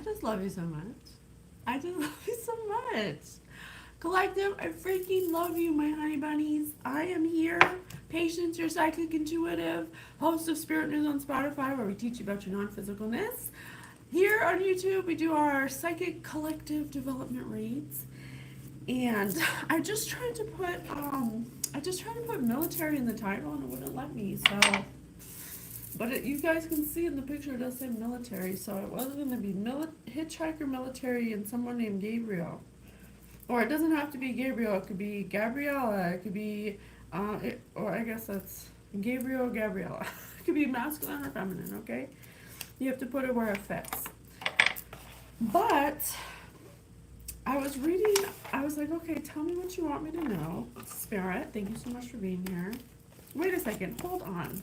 just love you so much. I just love you so much. Collective, I freaking love you, my honey bunnies. I am here. Patience, your psychic intuitive, host of Spirit News on Spotify, where we teach you about your non-physicalness. Here on YouTube, we do our psychic collective development reads. And I just tried to put military in the title and it wouldn't let me, so. But you guys can see in the picture it does say military, so it wasn't going to be Hitchhiker military and someone named Gabriel. Or it doesn't have to be Gabriel, it could be Gabriella, it could be, or I guess that's Gabriella. It could be masculine or feminine, okay? You have to put it where it fits. But I was reading, I was like, okay, tell me what you want me to know. Spirit, thank you so much for being here. Wait a second, hold on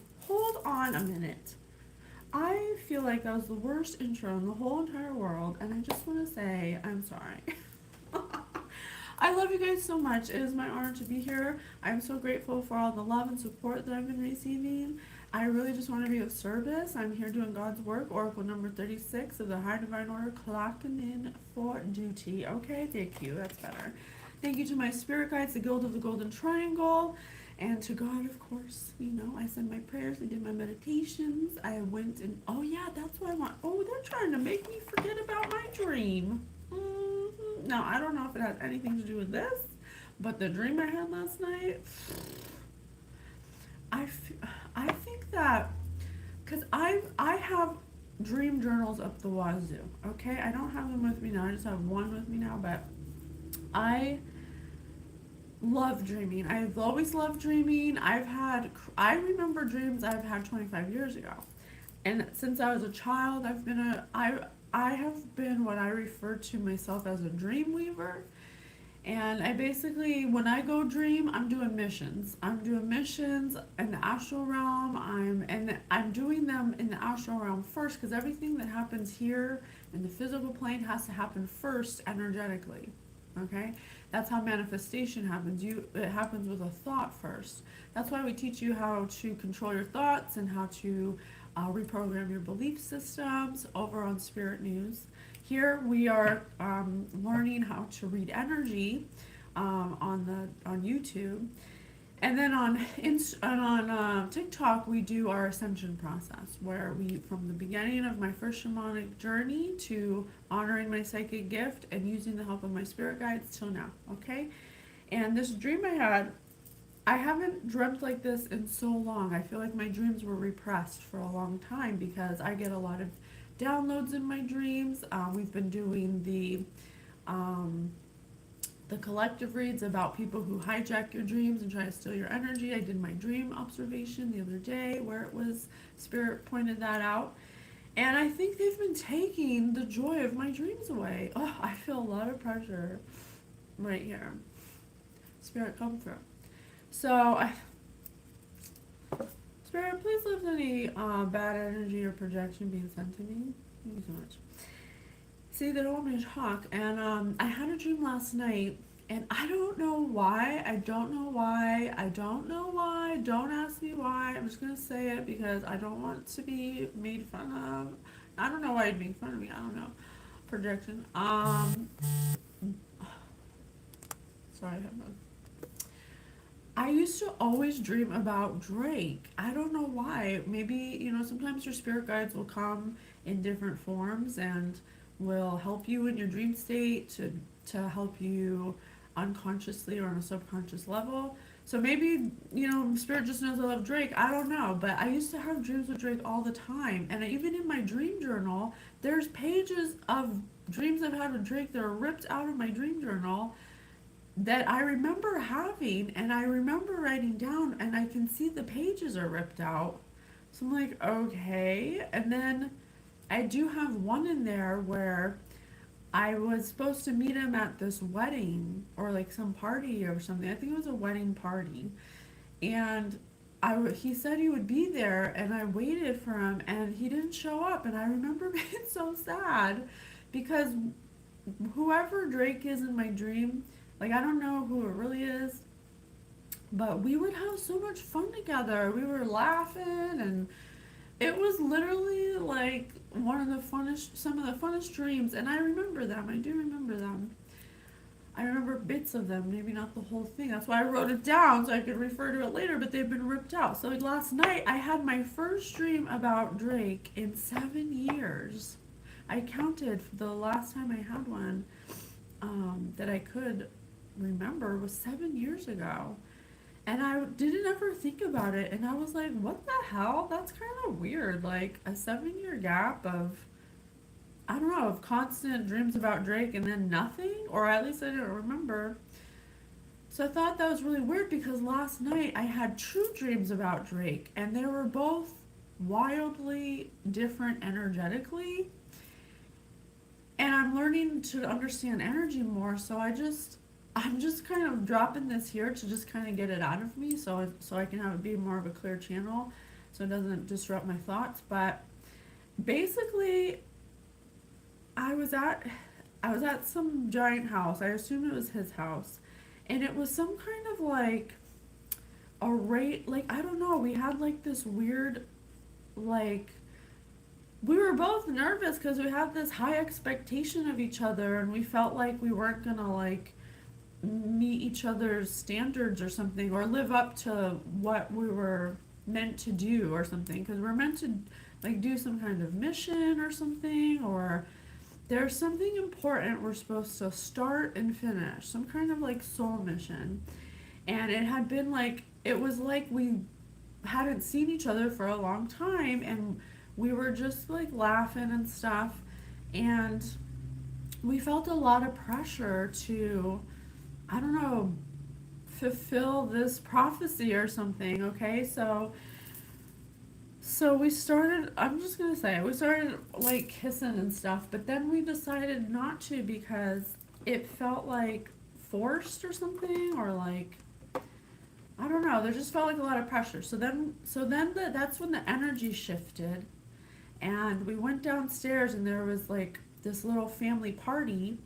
a minute. I feel like that was the worst intro in the whole entire world, and I just want to say I'm sorry. I love you guys so much. It is my honor to be here. I'm so grateful for all the love and support that I've been receiving. I really just want to be of service. I'm here doing God's work. Oracle number 36 of the High Divine Order, clocking in for duty. Okay, thank you. That's better. Thank you to my spirit guides, the Guild of the Golden Triangle, and to God, of course. You know, I said my prayers, I did my meditations. I went and, oh yeah, that's what I want. Oh, they're trying to make me forget about my dream. Now, I don't know if it has anything to do with this, but the dream I had last night, I think that, because I have dream journals up the wazoo, okay? I don't have them with me now, I just have one with me now, but I love dreaming. I've always loved dreaming. I remember dreams I've had 25 years ago. And since I was a child, I have been what I refer to myself as a dream weaver. And I basically, when I go dream, I'm doing missions. I'm doing missions in the astral realm. I'm doing them in the astral realm first, because everything that happens here in the physical plane has to happen first energetically. Okay? That's how manifestation happens. It happens with a thought first. That's why we teach you how to control your thoughts and how to reprogram your belief systems over on Spirit News. Here we are learning how to read energy on YouTube, and then on TikTok we do our ascension process, where from the beginning of my first shamanic journey to honoring my psychic gift and using the help of my spirit guides till now. Okay, and this dream I haven't dreamt like this in so long. I feel like my dreams were repressed for a long time because I get a lot of downloads in my dreams. We've been doing the collective reads about people who hijack your dreams and try to steal your energy. I did my dream observation the other day where it was Spirit pointed that out. And I think they've been taking the joy of my dreams away. Oh, I feel a lot of pressure right here. Spirit, come through. So, Spirit, please lift any bad energy or projection being sent to me. Thank you so much. See, they don't want me to talk. And I had a dream last night, and I don't know why. I don't know why. Don't ask me why. I'm just going to say it because I don't want to be made fun of. I don't know why you'd make fun of me. I don't know. Projection. Sorry, I have no. I used to always dream about Drake. I don't know why. Maybe, sometimes your spirit guides will come in different forms and will help you in your dream state to help you unconsciously or on a subconscious level. So maybe, Spirit just knows I love Drake. I don't know. But I used to have dreams with Drake all the time. And even in my dream journal, there's pages of dreams I've had with Drake that are ripped out of my dream journal that I remember having, and I remember writing down, and I can see the pages are ripped out. So I'm like, okay. And then I do have one in there where I was supposed to meet him at this wedding or like some party or something. I think it was a wedding party. And he said he would be there, and I waited for him, and he didn't show up. And I remember being so sad because whoever Drake is in my dream, like, I don't know who it really is, but we would have so much fun together. We were laughing, and it was literally like one of the funnest, some of the funnest dreams, and I remember them. I do remember them. I remember bits of them, maybe not the whole thing. That's why I wrote it down so I could refer to it later, but they've been ripped out. So last night I had my first dream about Drake in 7 years. I counted the last time I had one that I could remember was 7 years ago. And I didn't ever think about it. And I was like, what the hell? That's kind of weird. Like a 7 year gap of, I don't know, of constant dreams about Drake and then nothing. Or at least I didn't remember. So I thought that was really weird because last night I had true dreams about Drake. And they were both wildly different energetically. And I'm learning to understand energy more. So I'm just kind of dropping this here to just kind of get it out of me so I can have it be more of a clear channel so it doesn't disrupt my thoughts. But basically I was at some giant house. I assume it was his house. And it was some kind of like a rate, like I don't know, we had like this weird, like we were both nervous because we had this high expectation of each other and we felt like we weren't gonna like meet each other's standards or something, or live up to what we were meant to do or something, because we're meant to like do some kind of mission or something, or there's something important we're supposed to start and finish, some kind of like soul mission. And it had been like, it was like we hadn't seen each other for a long time, and we were just like laughing and stuff, and we felt a lot of pressure to, I don't know, fulfill this prophecy or something, okay? So we started, I'm just gonna say, we started like kissing and stuff, but then we decided not to because it felt like forced or something, or like, I don't know, there just felt like a lot of pressure. That's when the energy shifted, and we went downstairs and there was like this little family party,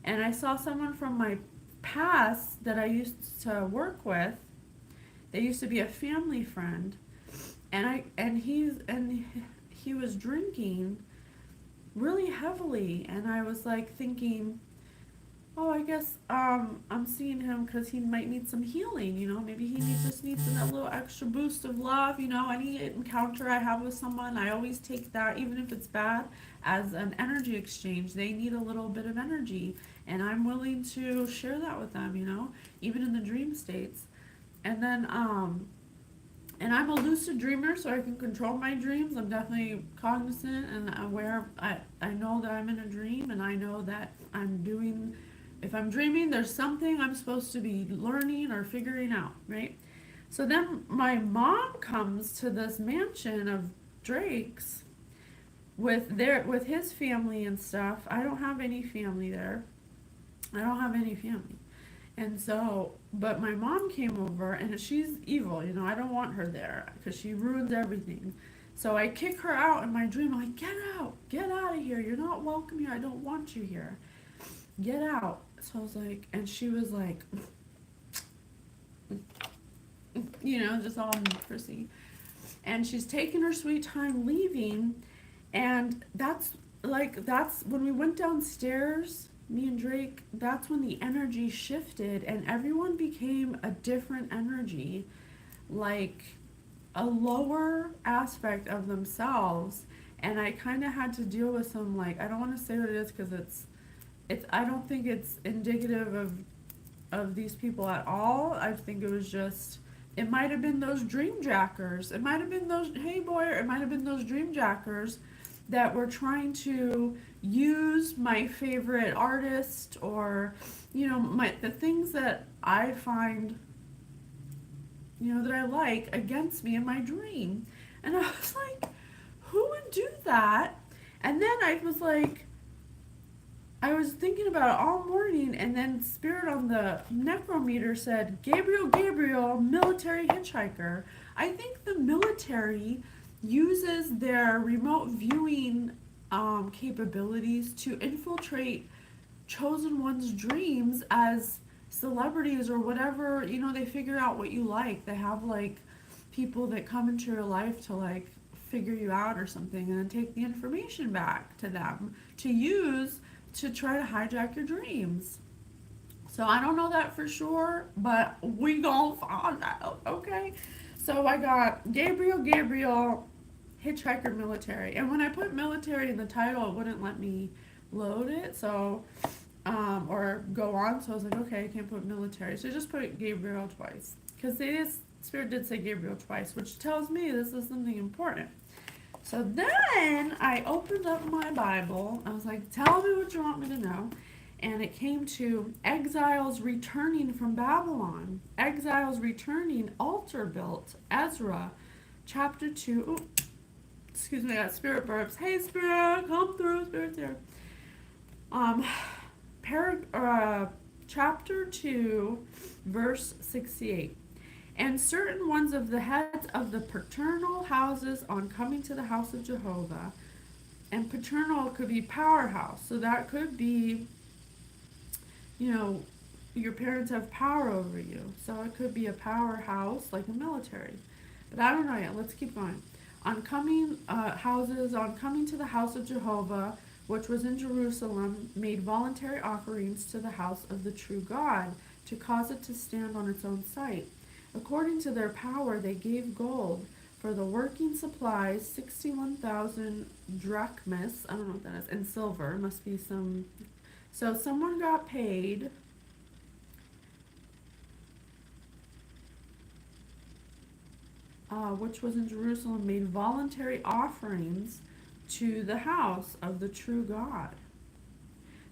and I saw someone from my past that I used to work with. They used to be a family friend, and he was drinking really heavily, and I was like thinking, oh, I guess I'm seeing him because he might need some healing, maybe just needs a little extra boost of love, any encounter I have with someone, I always take that, even if it's bad, as an energy exchange. They need a little bit of energy, and I'm willing to share that with them, even in the dream states. And then, and I'm a lucid dreamer, so I can control my dreams. I'm definitely cognizant and aware. I know that I'm in a dream, and I know that if I'm dreaming, there's something I'm supposed to be learning or figuring out, right? So then my mom comes to this mansion of Drake's with his family and stuff. I don't have any family there. I don't have any family. And so, but my mom came over, and she's evil, I don't want her there because she ruins everything. So I kick her out in my dream. I'm like, get out of here. You're not welcome here. I don't want you here. Get out. So I was like, and she was like, just all prissy. And she's taking her sweet time leaving. And that's when we went downstairs, me and Drake, that's when the energy shifted and everyone became a different energy, like a lower aspect of themselves. And I kind of had to deal with some, like, I don't want to say what it is because I don't think it's indicative of these people at all. I think it was just, it might have been those dream jackers. It might have been those, hey boy, or it might have been those dream jackers that were trying to use my favorite artist, or, the things that I find, that I like, against me in my dream. And I was like, who would do that? And then I was thinking about it all morning, and then Spirit on the necrometer said, Gabriel, military hitchhiker. I think the military uses their remote viewing capabilities to infiltrate chosen one's dreams as celebrities or whatever. They figure out what you like. They have like people that come into your life to like figure you out or something, and then take the information back to them to use to try to hijack your dreams. So I don't know that for sure, but we gonna find out, okay? So I got Gabriel, Hitchhiker military. And when I put military in the title, it wouldn't let me load it, so, or go on. So I was like, okay, I can't put military. So I just put Gabriel twice. Because Spirit did say Gabriel twice, which tells me this is something important. So then I opened up my Bible. I was like, tell me what you want me to know. And it came to exiles returning from Babylon. Exiles returning, altar built. Ezra, chapter 2. Ooh, excuse me, I got Spirit burps. Hey, Spirit, come through. Spirit's here. Um, chapter 2, verse 68. And certain ones of the heads of the paternal houses on coming to the house of Jehovah. And paternal could be powerhouse. So that could be, you know, your parents have power over you. So it could be a powerhouse, like a military. But I don't know yet. Let's keep going. On coming on coming to the house of Jehovah, which was in Jerusalem, made voluntary offerings to the house of the true God, to cause it to stand on its own site. According to their power, they gave gold for the working supplies, 61,000 drachmas, I don't know what that is, and silver, must be some. So someone got paid which was in Jerusalem, made voluntary offerings to the house of the true God,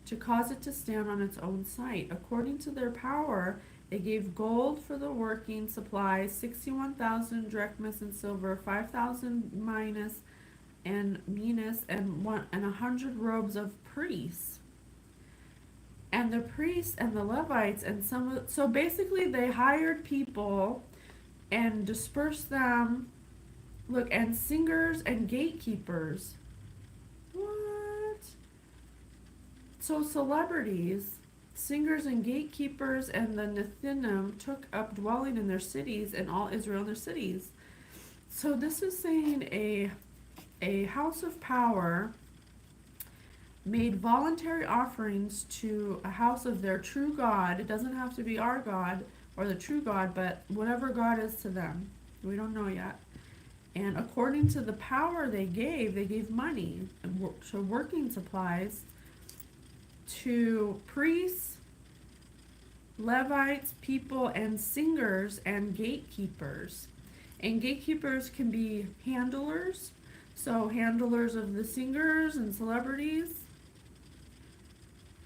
to cause it to stand on its own site. According to their power, they gave gold for the working supplies, 61,000 drachmas, and silver, 5,000 minas and 100 robes of priests. And the priests and the Levites and so basically they hired people and dispersed them. Look, and singers and gatekeepers. What? So celebrities, singers and gatekeepers, and the Nethinim took up dwelling in their cities, and all Israel in their cities. So this is saying a house of power made voluntary offerings to a house of their true God. It doesn't have to be our God or the true God, but whatever God is to them. We don't know yet. And according to the power they gave money to working supplies to priests, Levites, people, and singers and gatekeepers. And gatekeepers can be handlers, so handlers of the singers and celebrities.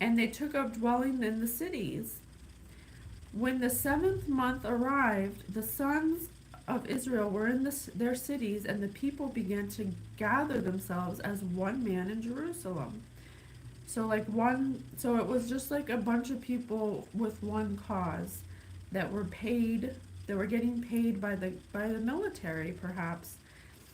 And they took up dwelling in the cities. When the 7th month arrived, the sons of Israel were in their cities, and the people began to gather themselves as one man in Jerusalem. So it was just like a bunch of people with one cause that were paid, that were getting paid by the military, perhaps.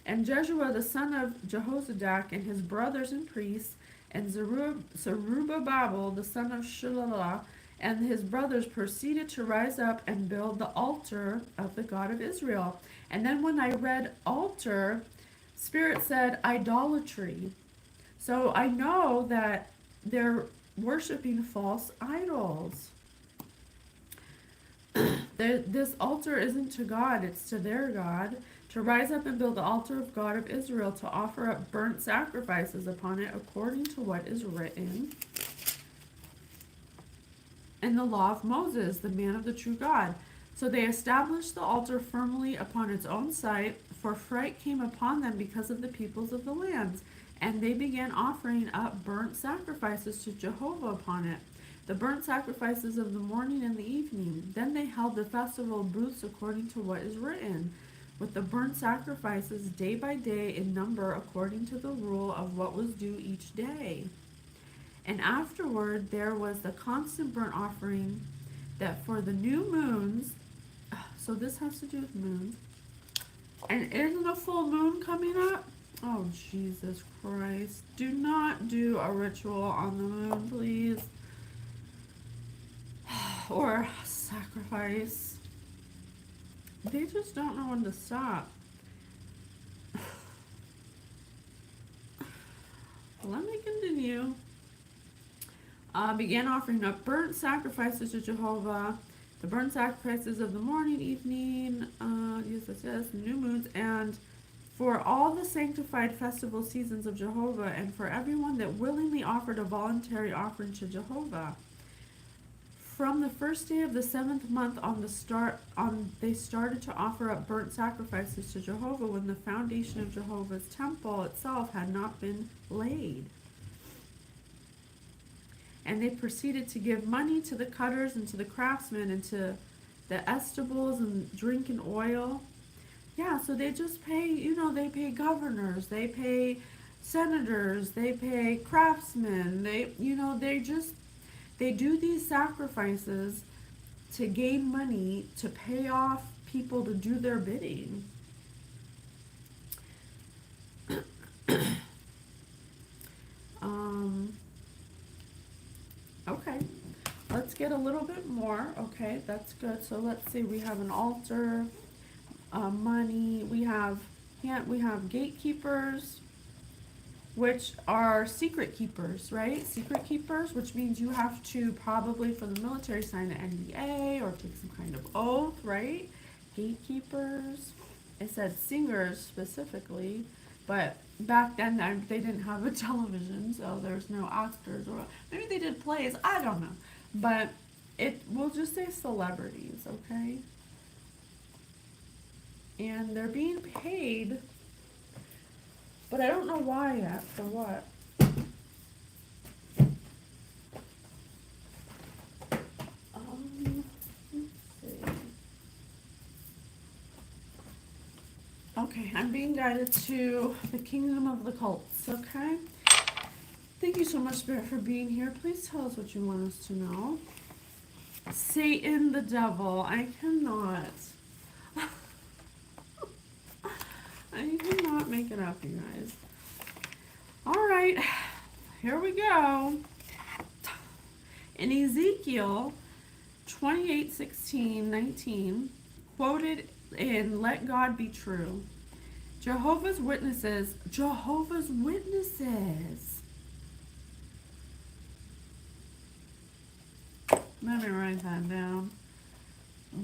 And Jeshua, the son of Jehozadak, and his brothers and priests, and Zerubbabel, the son of Shelallah, and his brothers proceeded to rise up and build the altar of the God of Israel. And then when I read altar, Spirit said idolatry. So I know that they're worshiping false idols. This altar isn't to God, it's to their God. To rise up and build the altar of God of Israel, to offer up burnt sacrifices upon it according to what is written in the law of Moses, the man of the true God. So they established the altar firmly upon its own site, for fright came upon them because of the peoples of the lands, and they began offering up burnt sacrifices to Jehovah upon it, the burnt sacrifices of the morning and the evening. Then they held the festival of booths according to what is written, with the burnt sacrifices day by day in number according to the rule of what was due each day. And afterward there was the constant burnt offering, that for the new moons, so this has to do with moons, and isn't a full moon coming up? Oh, Jesus Christ. Do not do a ritual on the moon, please. Or sacrifice. They just don't know when to stop. Let me continue. Began offering up burnt sacrifices to Jehovah, the burnt sacrifices of the morning, evening, new moons, and for all the sanctified festival seasons of Jehovah, and for everyone that willingly offered a voluntary offering to Jehovah. From the first day of the 7th month they started to offer up burnt sacrifices to Jehovah when the foundation of Jehovah's temple itself had not been laid. And they proceeded to give money to the cutters and to the craftsmen and to the estables and drink and oil. Yeah, so they just pay, they pay governors, they pay senators, they pay craftsmen, they do these sacrifices to gain money to pay off people to do their bidding. Okay, let's get a little bit more. Okay, that's good. So let's see, we have an altar, money, we have gatekeepers, which are secret keepers, right? Secret keepers, which means you have to probably, for the military, sign an NDA or take some kind of oath, right? Gatekeepers. It said singers specifically, but back then they didn't have a television, so there's no actors, or maybe they did plays, I don't know. But we'll just say celebrities, okay? And they're being paid, but I don't know why yet, for what. Let's see. Okay, I'm being guided to the kingdom of the cults, okay? Thank you so much, Spirit, for being here. Please tell us what you want us to know. Satan, the devil. I cannot. I cannot make it up, you guys. All right, here we go. In Ezekiel 28:16-19, quoted in Let God Be True, Jehovah's Witnesses. Let me write that down.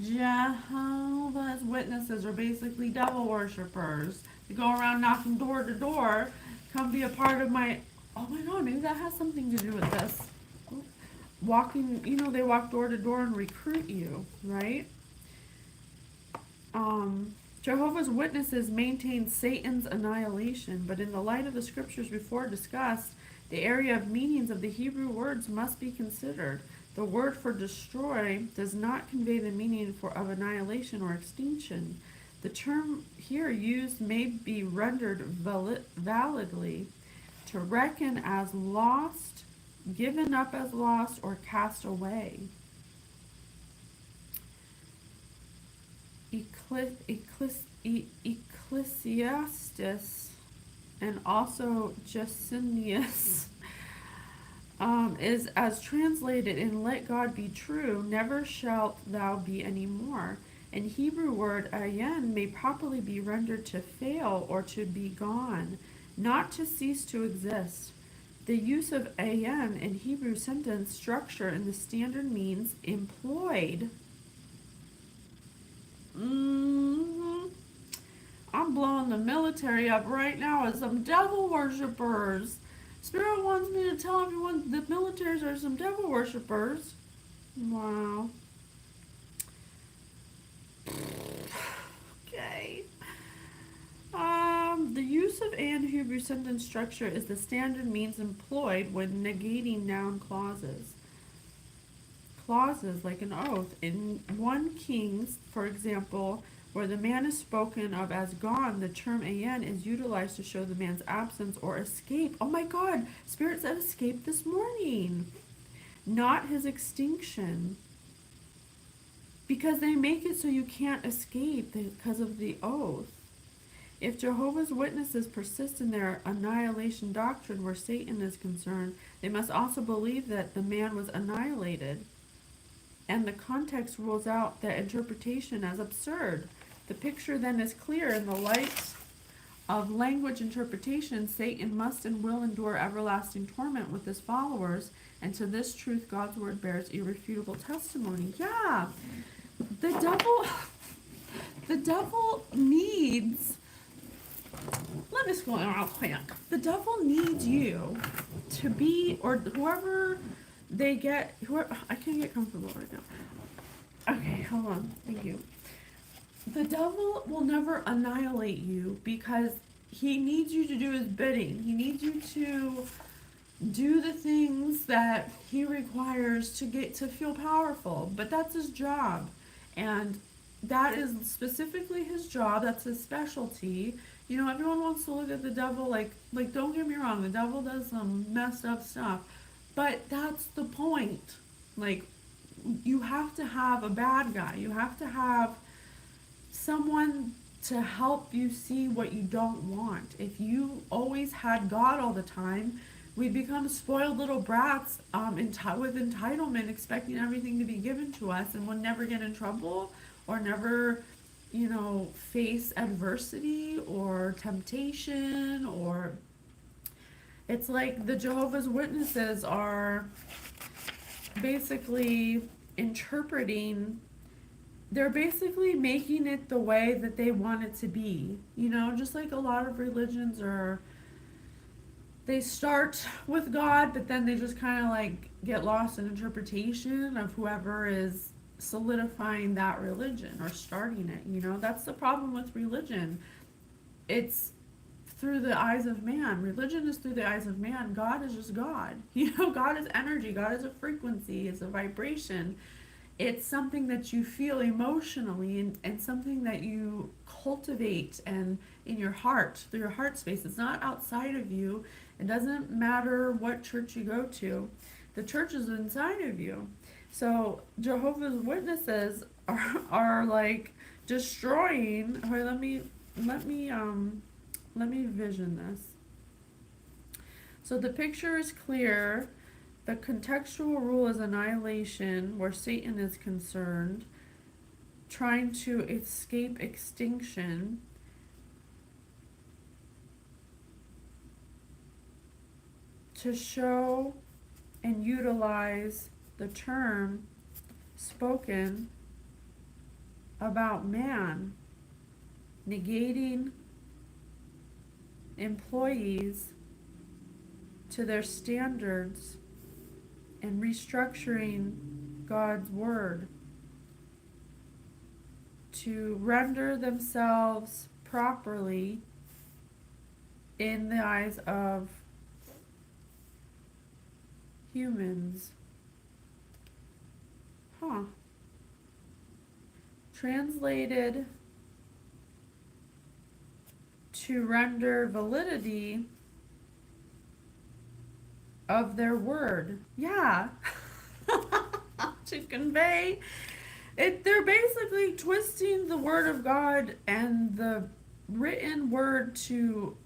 Jehovah's Witnesses are basically devil worshippers. They go around knocking door to door. Come be a part of my... Oh my God, maybe that has something to do with this. Walking, they walk door to door and recruit you, right? Jehovah's Witnesses maintain Satan's annihilation, but in the light of the scriptures before discussed, the area of meanings of the Hebrew words must be considered. The word for destroy does not convey the meaning of annihilation or extinction. The term here used may be rendered validly to reckon as lost, given up as lost, or cast away. Ecclesiastes and also Jusinius is as translated in Let God Be True, never shalt thou be any more. And Hebrew word ayin may properly be rendered to fail or to be gone, not to cease to exist. The use of ayin in Hebrew sentence structure in the standard means employed. I'm blowing the military up right now as some devil worshippers. Spirit wants me to tell everyone the militaries are some devil worshippers. Wow. Okay. The use of and Hebrew sentence structure is the standard means employed when negating noun clauses. Clauses like an oath. In 1 Kings, for example, where the man is spoken of as gone, the term ayin is utilized to show the man's absence or escape. Oh my God, Spirit said escape this morning. Not his extinction. Because they make it so you can't escape because of the oath. If Jehovah's Witnesses persist in their annihilation doctrine where Satan is concerned, they must also believe that the man was annihilated. And the context rules out that interpretation as absurd. The picture then is clear in the light of language interpretation, Satan must and will endure everlasting torment with his followers, and to this truth God's word bears irrefutable testimony. Yeah, the devil, the devil needs, let me scroll real quick. The devil needs you to be, or whoever they get, whoever, I can't get comfortable right now. Okay, hold on, thank you. The devil will never annihilate you because he needs you to do his bidding. He needs you to do the things that he requires to get to feel powerful. But that's his job. And that is specifically his job. That's his specialty. You know, everyone wants to look at the devil like don't get me wrong, the devil does some messed up stuff. But that's the point. Like, you have to have a bad guy. You have to have someone to help you see what you don't want. If you always had God all the time, we become spoiled little brats with entitlement, expecting everything to be given to us, and we'll never get in trouble or never, face adversity or temptation. Or it's like the Jehovah's Witnesses are basically they're basically making it the way that they want it to be. Just like a lot of religions they start with God, but then they just kind of like get lost in interpretation of whoever is solidifying that religion or starting it. That's the problem with religion. It's through the eyes of man. Religion is through the eyes of man. God is just God. God is energy. God is a frequency. It's a vibration. It's something that you feel emotionally, and something that you cultivate and in your heart, through your heart space. It's not outside of you. It doesn't matter what church you go to. The church is inside of you. So Jehovah's Witnesses are like destroying. Wait, let me vision this. So the picture is clear. The contextual rule is annihilation, where Satan is concerned, trying to escape extinction. To show and utilize the term spoken about man, negating employees to their standards and restructuring God's word to render themselves properly in the eyes of humans. Translated to render validity of their word. Yeah. To convey it. They're basically twisting the word of God and the written word to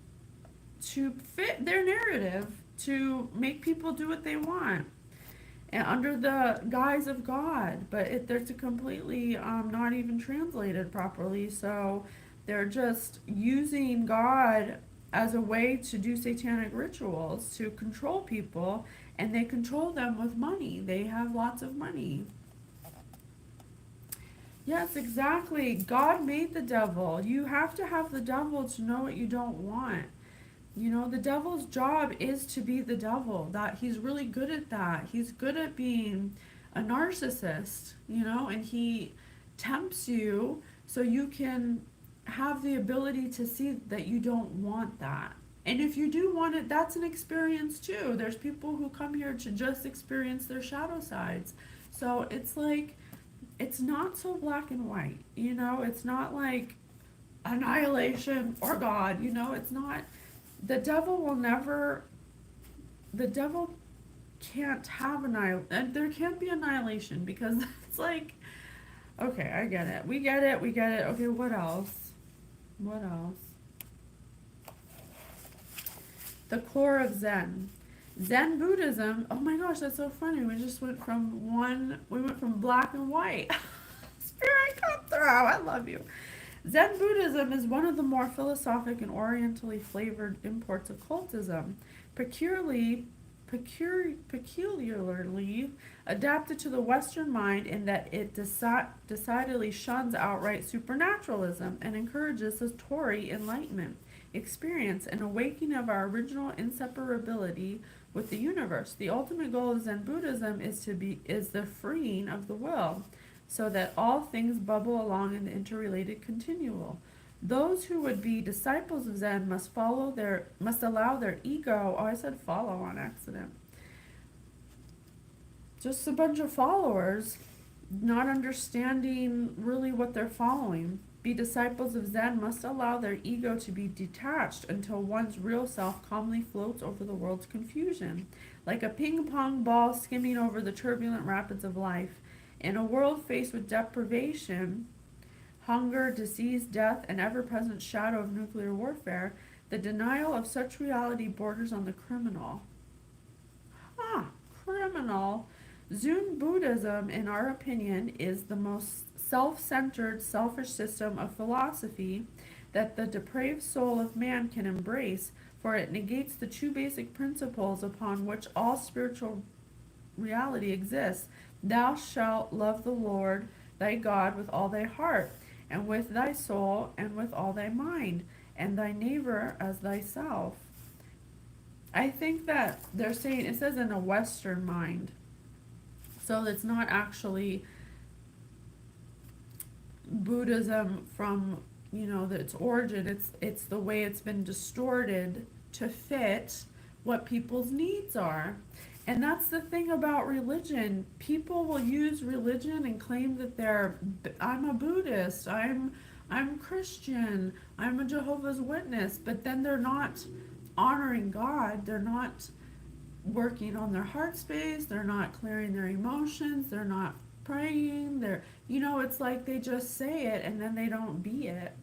fit their narrative, to make people do what they want, and under the guise of God. But they're completely not even translated properly. So they're just using God as a way to do satanic rituals to control people, and they control them with money. They have lots of money. Yes, exactly. God made the devil. You have to have the devil to know what you don't want. The devil's job is to be the devil. That he's really good at that. He's good at being a narcissist, and he tempts you so you can have the ability to see that you don't want that. And if you do want it, that's an experience too. There's people who come here to just experience their shadow sides. So it's like, it's not so black and white, it's not like annihilation or God, it's not. The devil can't have and there can't be annihilation, because it's like, okay, I get it. We get it. Okay, what else? The core of Zen. Zen Buddhism, oh my gosh, that's so funny. We went from black and white. Spirit, come through. I love you. Zen Buddhism is one of the more philosophic and orientally flavored imports of cultism, peculiarly adapted to the Western mind in that it decidedly shuns outright supernaturalism and encourages the Tory Enlightenment experience and awakening of our original inseparability with the universe. The ultimate goal of Zen Buddhism is the freeing of the will, so that all things bubble along in the interrelated continual. Those who would be disciples of Zen must allow their ego. Oh, I said follow on accident. Just a bunch of followers, not understanding really what they're following. Be disciples of Zen must allow their ego to be detached until one's real self calmly floats over the world's confusion, like a ping pong ball skimming over the turbulent rapids of life. In a world faced with deprivation, hunger, disease, death, and ever-present shadow of nuclear warfare, the denial of such reality borders on the criminal. Criminal. Zen Buddhism, in our opinion, is the most self-centered, selfish system of philosophy that the depraved soul of man can embrace, for it negates the two basic principles upon which all spiritual reality exists. Thou shalt love the Lord thy God with all thy heart, and with thy soul, and with all thy mind, and thy neighbor as thyself. I think that they're saying, it says in a Western mind, so it's not actually Buddhism from, its origin. It's the way it's been distorted to fit what people's needs are. And that's the thing about religion. People will use religion and claim that I'm a Buddhist, I'm Christian, I'm a Jehovah's Witness, but then they're not honoring God. They're not working on their heart space. They're not clearing their emotions. They're not praying. It's like they just say it and then they don't be it.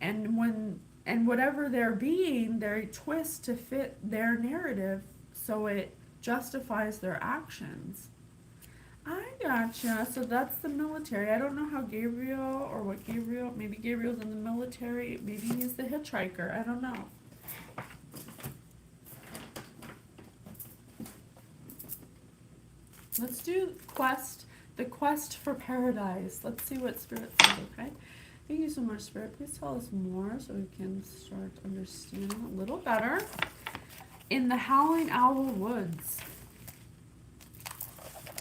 And whatever they're being, they twist to fit their narrative so it justifies their actions. I gotcha. So that's the military. I don't know how Gabriel, or what Gabriel, maybe Gabriel's in the military, maybe he's the hitchhiker. I don't know. Let's do the quest for paradise. Let's see what Spirit says, okay? Thank you so much, Spirit. Please tell us more so we can start understanding a little better. In the Howling Owl Woods.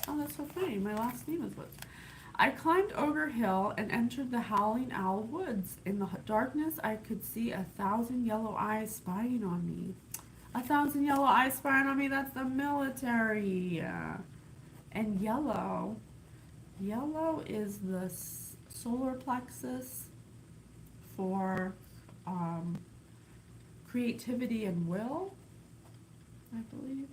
Oh, that's so funny. My last name is Woods. I climbed Ogre Hill and entered the Howling Owl Woods. In the darkness, I could see 1,000 yellow eyes spying on me. 1,000 yellow eyes spying on me? That's the military. And yellow is the solar plexus for creativity and will, I believe.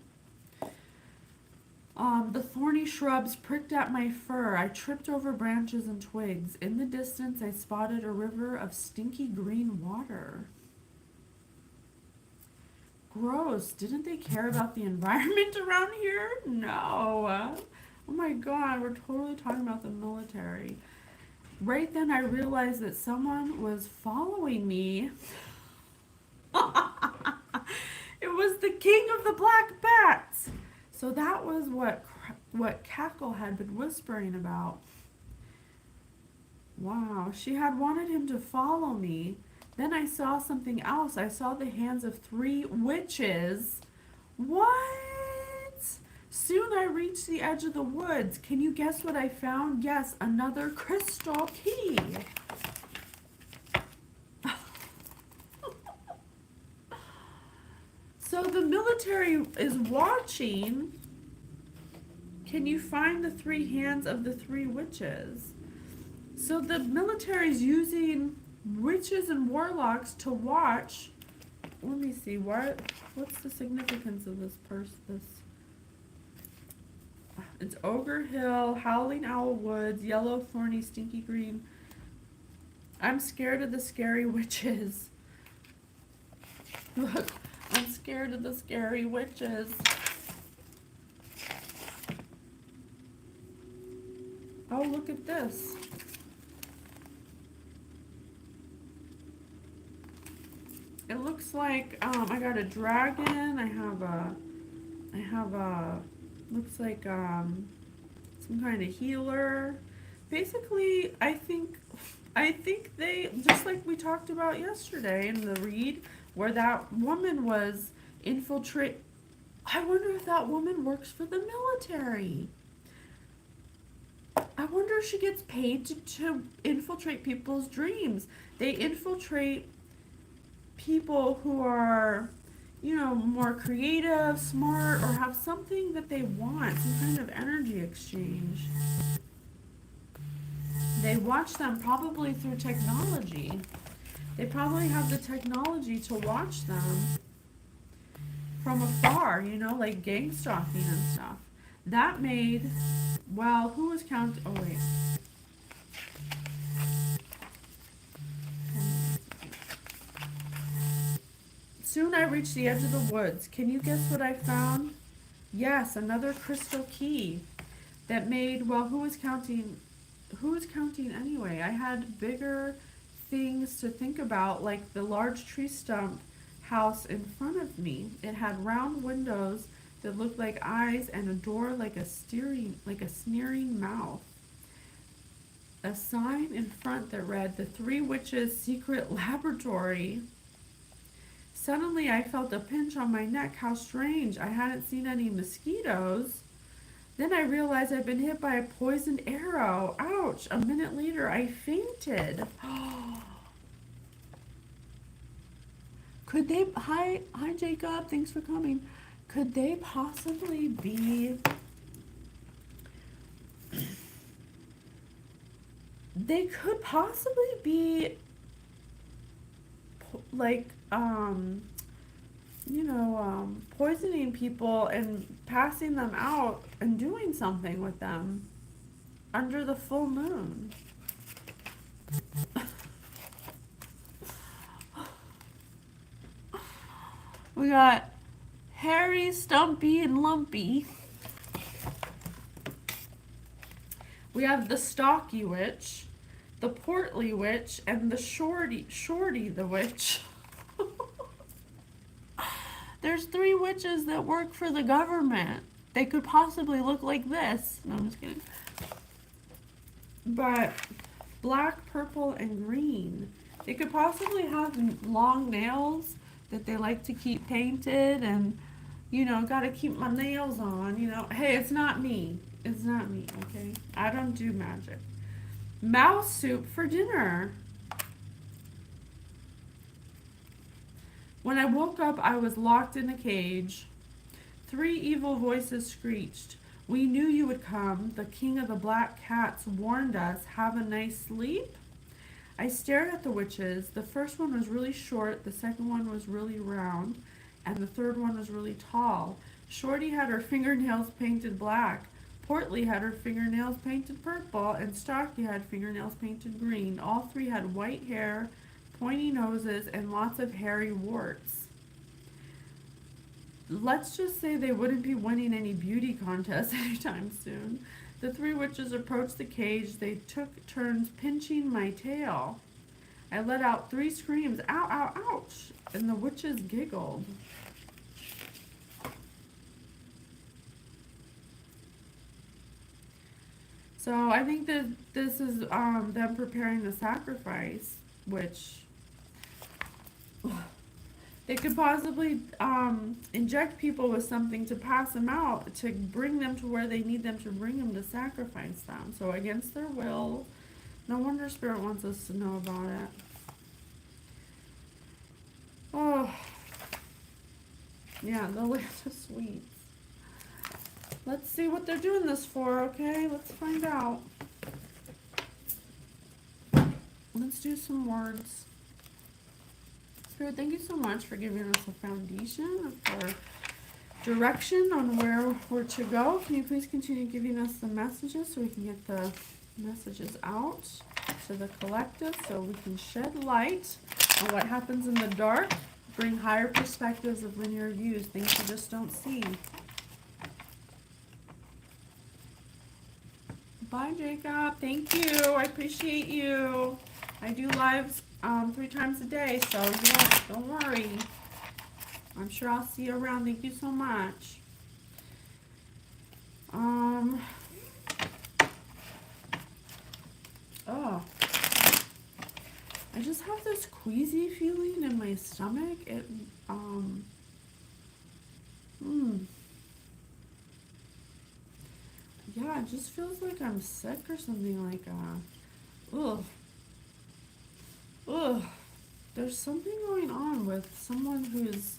The thorny shrubs pricked at my fur. I tripped over branches and twigs. In the distance, I spotted a river of stinky green water. Gross. Didn't they care about the environment around here? No. Oh my God, we're totally talking about the military. Right then, I realized that someone was following me. It was the king of the black bats. So that was what Cackle had been whispering about. Wow, she had wanted him to follow me. Then I saw something else. I saw the hands of 3 witches. What? Soon I reached the edge of the woods. Can you guess what I found? Yes, another crystal key. So the military is watching. Can you find the 3 hands of the 3 witches? So the military is using witches and warlocks to watch. Let me see. What's the significance of this person? It's Ogre Hill, Howling Owl Woods, yellow, thorny, stinky green. I'm scared of the scary witches. Look, I'm scared of the scary witches. Oh, look at this. looks like I got a dragon. I have a looks like some kind of healer. Basically, I think they, just like we talked about yesterday in the read, where that woman was infiltrate. I wonder if that woman works for the military. I wonder if she gets paid to infiltrate people's dreams. They infiltrate people who are, more creative, smart, or have something that they want, some kind of energy exchange. They watch them probably through technology. They probably have the technology to watch them from afar, like gang stalking and stuff. That made, well, who was counting? Oh, wait. Soon I reached the edge of the woods. Can you guess what I found? Yes, another crystal key that made, well, who was counting? Who was counting anyway? I had bigger things to think about, like the large tree stump house in front of me. It had round windows that looked like eyes and a door like a sneering mouth. A sign in front that read, "The Three Witches' Secret Laboratory." Suddenly I felt a pinch on my neck. How strange. I hadn't seen any mosquitoes. Then I realized I'd been hit by a poisoned arrow. Ouch. A minute later I fainted. Could they, hi Jacob, thanks for coming. Could they possibly be, they could possibly be like, poisoning people and passing them out and doing something with them under the full moon. We got Harry, Stumpy, and Lumpy. We have the Stocky Witch, the Portly Witch, and the Shorty the Witch. There's 3 witches that work for the government. They could possibly look like this. No, I'm just kidding. But black, purple, and green. They could possibly have long nails that they like to keep painted and, gotta keep my nails on, Hey, it's not me. It's not me, okay? I don't do magic. Mouse soup for dinner. When I woke up, I was locked in a cage. 3 evil voices screeched. "We knew you would come. The king of the black cats warned us. Have a nice sleep." I stared at the witches. The first one was really short, the second one was really round, and the third one was really tall. Shorty had her fingernails painted black. Portly had her fingernails painted purple, and Stocky had fingernails painted green. All 3 had white hair, pointy noses, and lots of hairy warts. Let's just say they wouldn't be winning any beauty contests anytime soon. The 3 witches approached the cage. They took turns pinching my tail. I let out 3 screams, "Ow, ow, ouch!" and the witches giggled. So I think that this is them preparing the sacrifice, which they could possibly inject people with something to pass them out, to bring them to where they need them to bring them to sacrifice them. So against their will. No wonder Spirit wants us to know about it. Oh. Yeah, the land of sweets. Let's see what they're doing this for, okay? Let's find out. Let's do some words. Spirit, thank you so much for giving us a foundation, for direction on where we're to go. Can you please continue giving us the messages so we can get the messages out to the collective, so we can shed light on what happens in the dark, bring higher perspectives of linear views, things you just don't see. Bye, Jacob. Thank you. I appreciate you. I do lives 3 times a day, so don't worry. I'm sure I'll see you around. Thank you so much. Oh, I just have this queasy feeling in my stomach. Yeah, it just feels like I'm sick or something like, ugh, ugh. There's something going on with someone who's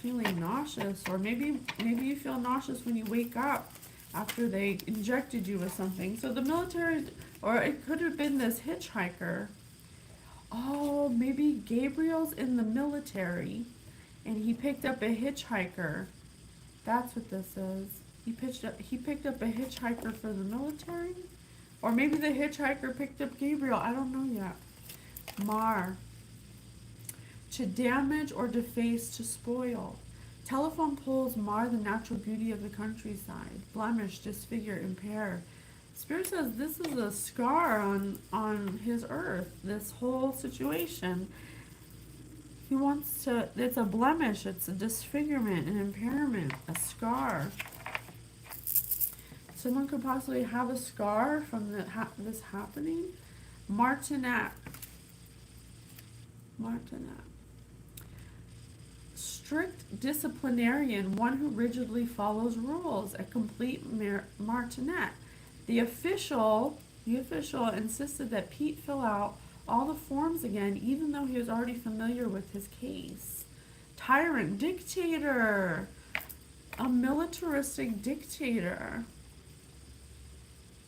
feeling nauseous, or maybe you feel nauseous when you wake up after they injected you with something. So the military, or it could have been this hitchhiker. Oh, maybe Gabriel's in the military and he picked up a hitchhiker. That's what this is. He picked up a hitchhiker for the military? Or maybe the hitchhiker picked up Gabriel. I don't know yet. Mar. To damage or deface, to spoil. Telephone poles mar the natural beauty of the countryside. Blemish, disfigure, impair. Spirit says this is a scar on his earth, this whole situation. He wants to, it's a blemish, it's a disfigurement, an impairment, a scar. Someone could possibly have a scar from this happening. Martinet. Strict disciplinarian, one who rigidly follows rules, a complete martinet. The official insisted that Pete fill out all the forms again, even though he was already familiar with his case. Tyrant, dictator, a militaristic dictator,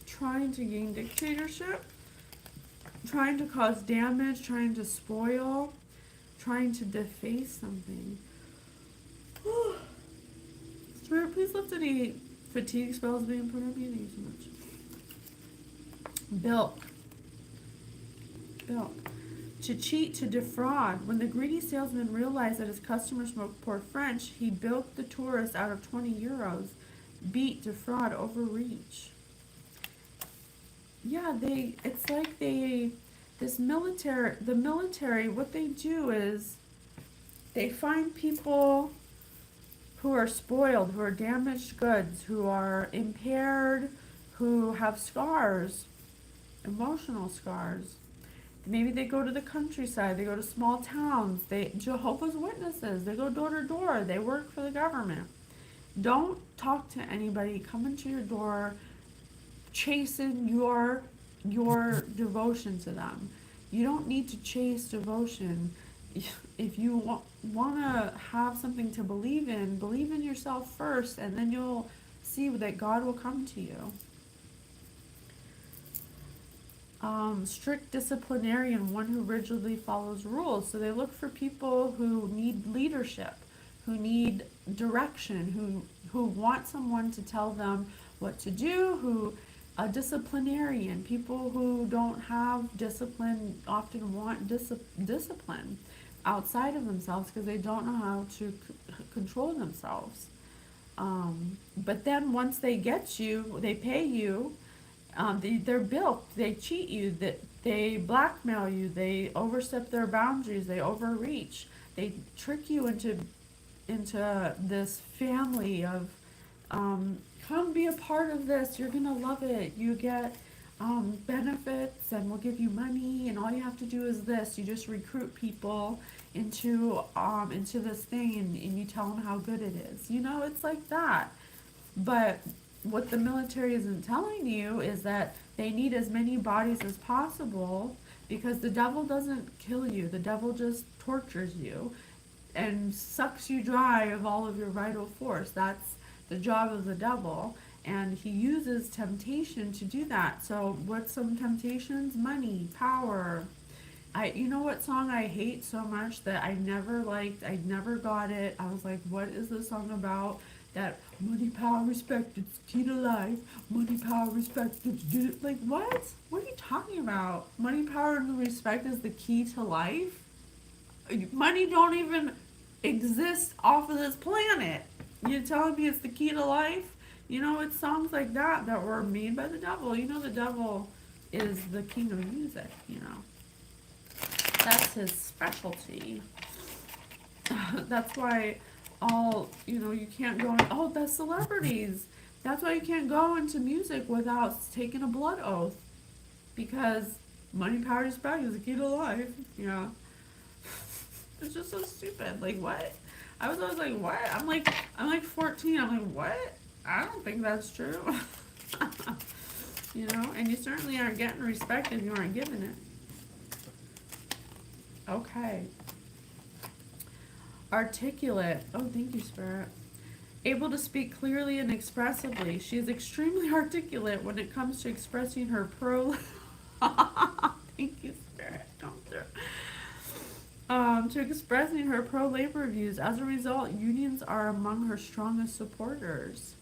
trying to gain dictatorship, trying to cause damage, trying to spoil, trying to deface something. Spirit, please lift any fatigue spells being put on me. Thank you so much. Bilk. To cheat, to defraud. When the greedy salesman realized that his customers spoke poor French, he bilked the tourist out of 20 euros. Beat, defraud, overreach. Yeah, the military, what they do is they find people who are spoiled, who are damaged goods, who are impaired, who have scars, emotional scars. Maybe they go to the countryside, they go to small towns, Jehovah's Witnesses, they go door to door, they work for the government. Don't talk to anybody, come into your door, chasing your devotion to them. You don't need to chase devotion. If you want to have something to believe in yourself first, and then you'll see that God will come to you. Strict disciplinarian, one who rigidly follows rules. So they look for people who need leadership, who need direction, who want someone to tell them what to do, a disciplinarian. People who don't have discipline often want discipline outside of themselves because they don't know how to control themselves. But then once they get you, they pay you, they're bilked, they cheat you, they blackmail you, they overstep their boundaries, they overreach, they trick you into this family of come be a part of this, you're gonna love it, you get benefits, and we'll give you money, and all you have to do is this. You just recruit people into this thing, and you tell them how good it is. It's like that. But what the military isn't telling you is that they need as many bodies as possible, because the devil doesn't kill you. The devil just tortures you and sucks you dry of all of your vital force. That's the job of the devil. And he uses temptation to do that. So what's some temptations? Money, power. You know what song I hate so much that I never liked? I never got it. I was like, what is this song about? That money, power, respect, it's key to life. Money, power, respect, it's like, what? What are you talking about? Money, power, and respect is the key to life? Money don't even exist off of this planet. You're telling me it's the key to life? It's songs like that were made by the devil. The devil is the king of music, That's his specialty. That's why you can't go in, oh, the celebrities. That's why you can't go into music without taking a blood oath. Because money, power, respect is the key to life. Yeah. It's just so stupid. Like, what? I was always like, what? I'm like 14. I'm like, what? I don't think that's true. And you certainly aren't getting respect if you aren't giving it. Okay. Articulate. Oh, thank you, Spirit. Able to speak clearly and expressively. She is extremely articulate when it comes to expressing her thank you, Spirit. Come through. To expressing her pro-labor views. As a result, unions are among her strongest supporters.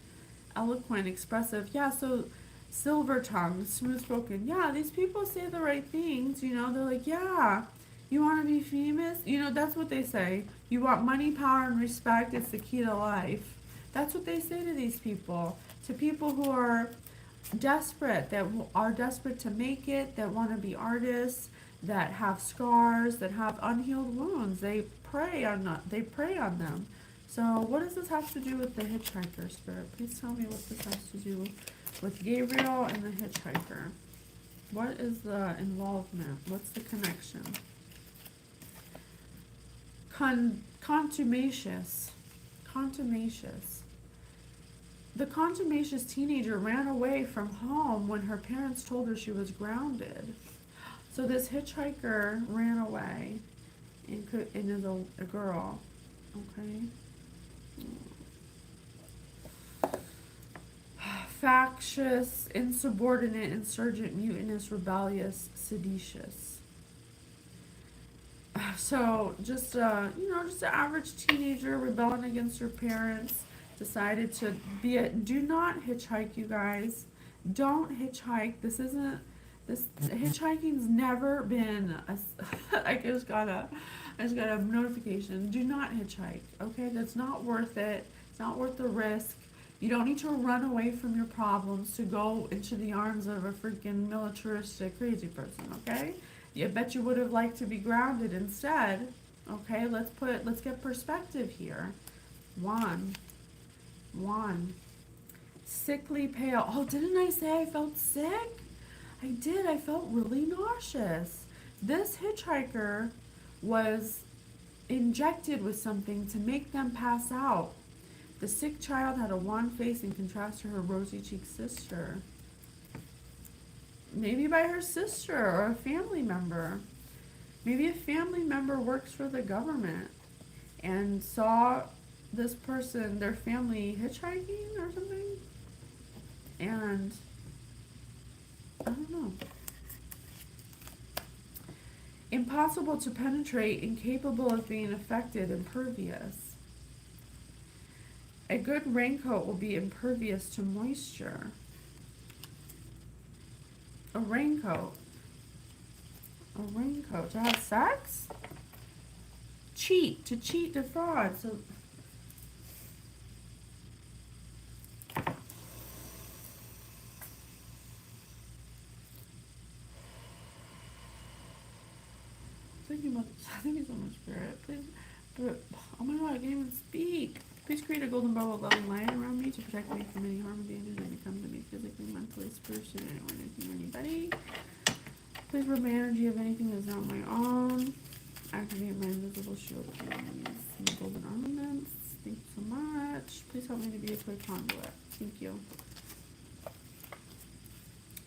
Eloquent, expressive. Yeah, so silver tongue, smooth spoken. Yeah, these people say the right things. They're like, yeah, you want to be famous? That's what they say. You want money, power, and respect. It's the key to life. That's what they say to these people. To people who are desperate, that are desperate to make it, that want to be artists, that have scars, that have unhealed wounds. They prey on them. So what does this have to do with the hitchhiker, Spirit? Please tell me what this has to do with Gabriel and the hitchhiker. What is the involvement? What's the connection? Contumacious. The contumacious teenager ran away from home when her parents told her she was grounded. So this hitchhiker ran away and is a girl. Okay. Factious, insubordinate, insurgent, mutinous, rebellious, seditious. So just just an average teenager rebelling against her parents, decided to do not hitchhike, you guys. Don't hitchhike. This hitchhiking's never been I just got a notification. Do not hitchhike. Okay, that's not worth it. It's not worth the risk. You don't need to run away from your problems to go into the arms of a freaking militaristic crazy person. Okay, I bet you would have liked to be grounded instead. Okay, let's get perspective here. One. Sickly pale. Oh, didn't I say I felt sick? I did. I felt really nauseous. This hitchhiker was injected with something to make them pass out. The sick child had a wan face in contrast to her rosy-cheeked sister. Maybe by her sister or a family member. Maybe a family member works for the government and saw this person, their family, hitchhiking or something. And I don't know. Impossible to penetrate, incapable of being affected, impervious. A good raincoat will be impervious to moisture. A raincoat. To have sex? To cheat, defraud. So thank you so much, Spirit. Please, oh my God, I can't even speak. Please create a golden bubble of loving light around me to protect me from any harm or danger that may come to me physically, mentally, spiritually, or anything or anybody. Please remove my energy of anything that is not my own. Activate my invisible shield of release and golden ornaments. Thank you so much. Please help me to be a quick conduit. Thank you.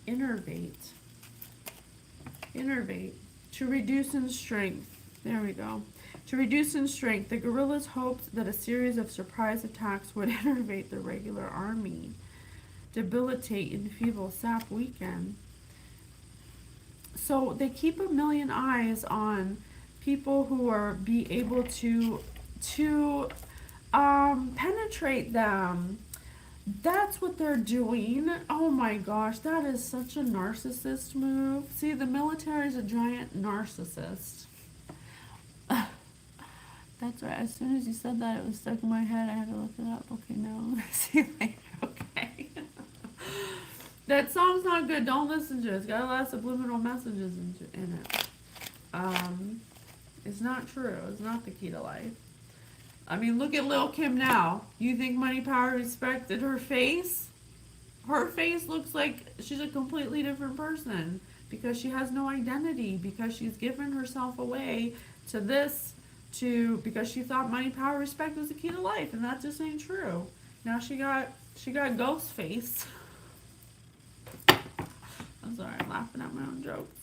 Innervate. To reduce in strength. There we go. To reduce in strength, the guerrillas hoped that a series of surprise attacks would innervate the regular army. Debilitate, enfeeble, sap, weaken. So they keep a million eyes on people who are be able to penetrate them. That's what they're doing. Oh my gosh, that is such a narcissist move. See, the military is a giant narcissist. That's right. As soon as you said that, it was stuck in my head. I had to look it up. Okay, no. See you later. Okay. That song's not good. Don't listen to it. It's got a lot of subliminal messages in it. It's not true. It's not the key to life. I mean, look at Lil' Kim now. You think money, power, respect in her face? Her face looks like she's a completely different person because she has no identity, because she's given herself away to this, because she thought money, power, respect was the key to life, and that just ain't true. Now she got ghost face. I'm sorry, I'm laughing at my own jokes.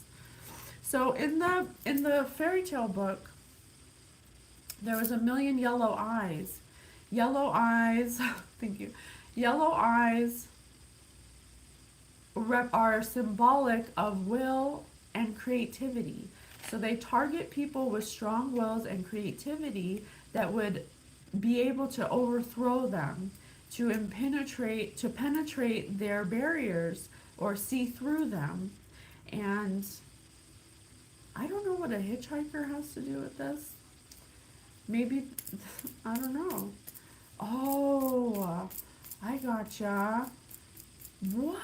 So in the fairy tale book, there was a million yellow eyes. Yellow eyes, thank you. Yellow eyes are symbolic of will and creativity. So they target people with strong wills and creativity that would be able to overthrow them, to penetrate their barriers or see through them. And I don't know what a hitchhiker has to do with this. Maybe, I don't know. Oh, I gotcha. What?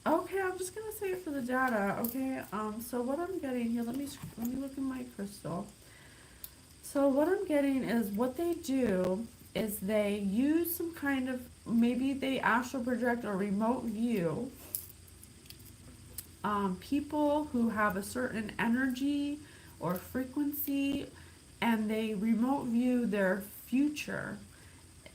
Okay, I'm just gonna say it for the data. Okay, so what I'm getting here, let me look in my crystal. So what I'm getting is what they do is they use some kind of, maybe they astral project or remote view people who have a certain energy or frequency, and they remote view their future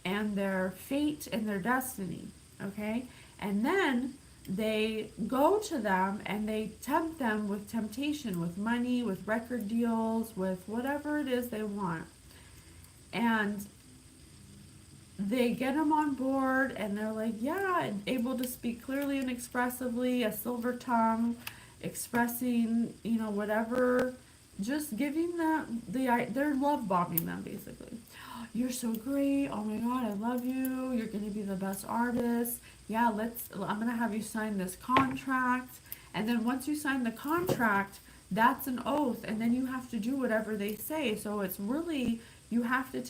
and their fate and their destiny, okay? And then they go to them and they tempt them with temptation, with money, with record deals, with whatever it is they want. And they get them on board and they're like, yeah, able to speak clearly and expressively, a silver tongue, expressing, whatever, just giving them they're love bombing them basically. You're so great. Oh my God, I love you. You're going to be the best artist. Yeah, I'm going to have you sign this contract. And then once you sign the contract, that's an oath. And then you have to do whatever they say. So it's really, you have to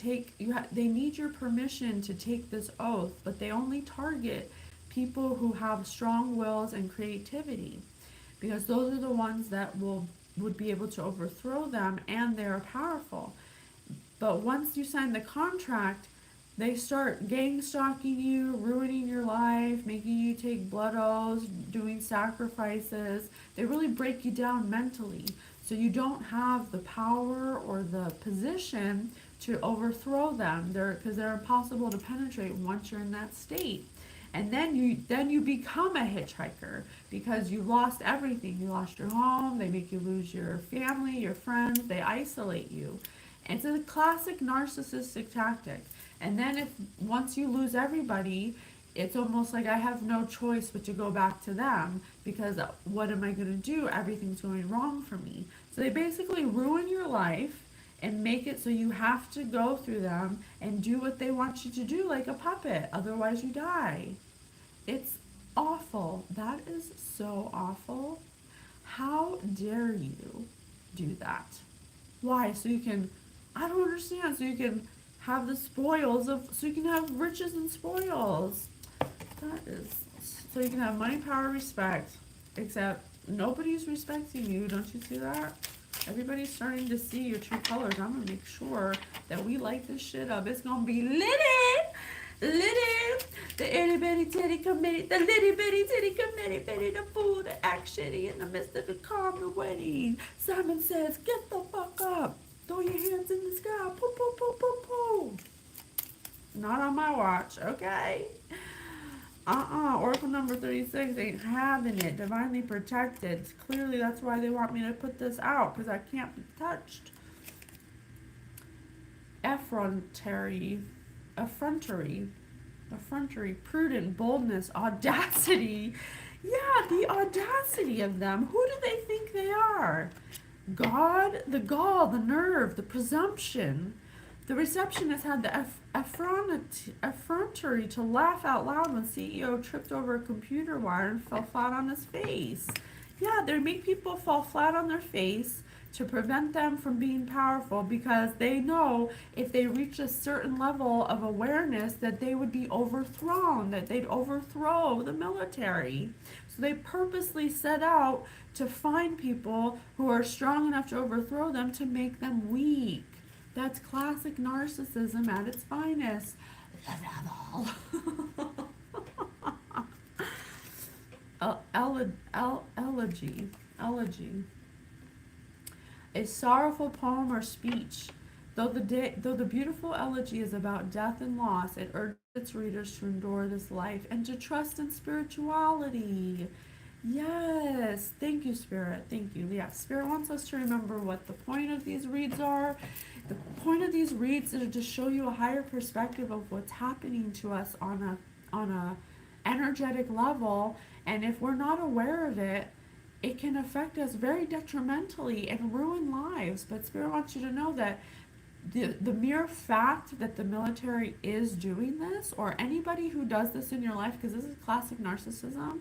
they need your permission to take this oath, but they only target people who have strong wills and creativity, because those are the ones that would be able to overthrow them, and they're powerful. But once you sign the contract, they start gang stalking you, ruining your life, making you take blood oaths, doing sacrifices. They really break you down mentally. So you don't have the power or the position to overthrow them, because they're impossible to penetrate once you're in that state. And then you become a hitchhiker because you lost everything. You lost your home. They make you lose your family, your friends. They isolate you. It's a classic narcissistic tactic. And then once you lose everybody, it's almost like I have no choice but to go back to them, because what am I going to do? Everything's going wrong for me. So they basically ruin your life and make it so you have to go through them and do what they want you to do like a puppet. Otherwise you die. It's awful. That is so awful. How dare you do that? Why? So you can, I don't understand, so you can have the spoils so you can have riches and spoils. That is, so you can have money, power, respect, except nobody's respecting you. Don't you see that? Everybody's starting to see your true colors. I'm going to make sure that we light this shit up. It's going to be litty. The itty bitty titty committee, the litty bitty titty committee, bitty the fool, the act shitty in the midst of the calm, the wedding. Simon says, get the fuck up. Throw your hands in the sky. Poo, poo, poo, poo, poo. Not on my watch, okay? Oracle number 36 ain't having it. Divinely protected. Clearly that's why they want me to put this out, because I can't be touched. Effrontery, prudent, boldness, audacity. Yeah, the audacity of them. Who do they think they are? God, the gall, the nerve, the presumption. The receptionist had the effrontery to laugh out loud when CEO tripped over a computer wire and fell flat on his face. Yeah, they make people fall flat on their face to prevent them from being powerful, because they know if they reach a certain level of awareness that they would be overthrown, that they'd overthrow the military. So they purposely set out to find people who are strong enough to overthrow them, to make them weak. That's classic narcissism at its finest. The devil. Elegy. Elegy. A sorrowful poem or speech. Though the beautiful elegy is about death and loss, it urges its readers to endure this life and to trust in spirituality. Yes, thank you, Spirit. Thank you. Yeah, Spirit wants us to remember what the point of these reads are. The point of these reads is to show you a higher perspective of what's happening to us on a energetic level, and if we're not aware of it, it can affect us very detrimentally and ruin lives. But Spirit wants you to know that the mere fact that the military is doing this, or anybody who does this in your life, because this is classic narcissism,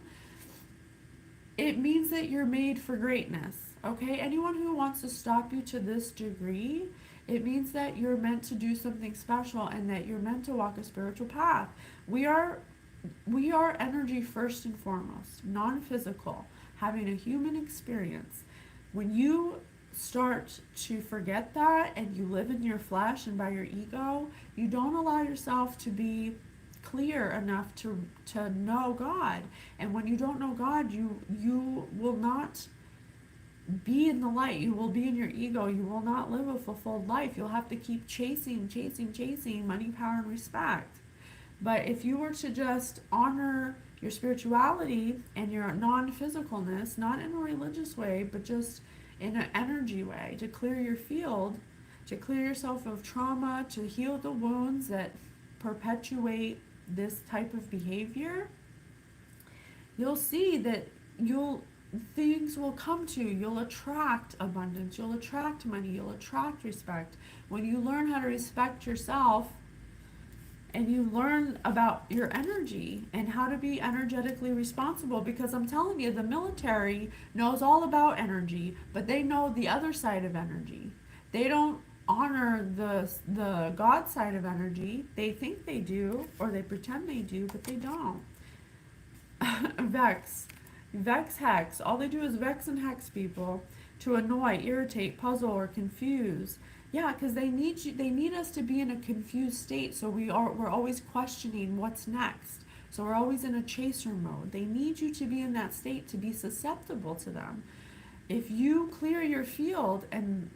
it means that you're made for greatness. Okay, anyone who wants to stop you to this degree, it means that you're meant to do something special and that you're meant to walk a spiritual path. We are energy first and foremost, non-physical, having a human experience. When you start to forget that and you live in your flesh and by your ego, you don't allow yourself to be clear enough to know God. And when you don't know God, you will not be in the light. You will be in your ego. You will not live a fulfilled life. You'll have to keep chasing money, power, and respect. But if you were to just honor your spirituality and your non-physicalness, not in a religious way, but just in an energy way, to clear your field, to clear yourself of trauma, to heal the wounds that perpetuate this type of behavior, you'll see that things will come to you. You'll attract abundance, you'll attract money, you'll attract respect. When you learn how to respect yourself and you learn about your energy and how to be energetically responsible, because I'm telling you, the military knows all about energy, but they know the other side of energy. They don't honor the God side of energy. They think they do, or they pretend they do, but they don't. Vex, hex. All they do is vex and hex people to annoy, irritate, puzzle, or confuse. Yeah, because they need you. They need us to be in a confused state, so we're always questioning what's next. So we're always in a chaser mode. They need you to be in that state to be susceptible to them. If you clear your field and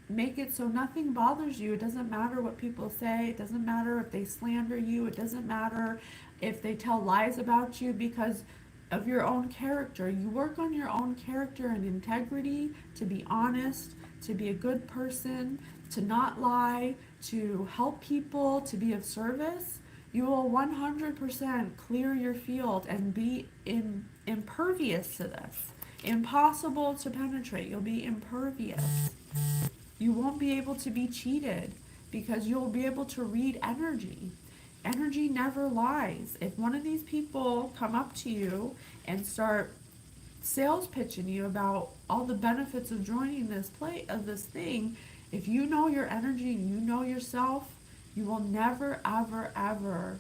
make it so nothing bothers you, it doesn't matter what people say. It doesn't matter if they slander you. It doesn't matter if they tell lies about you, because of your own character. You work on your own character and integrity, to be honest, to be a good person, to not lie, to help people, to be of service. You will 100% clear your field and be impervious to this. Impossible to penetrate. You'll be impervious. You won't be able to be cheated, because you'll be able to read energy. Energy never lies. If one of these people come up to you and start sales pitching you about all the benefits of joining this this thing, if you know your energy and you know yourself, you will never, ever, ever,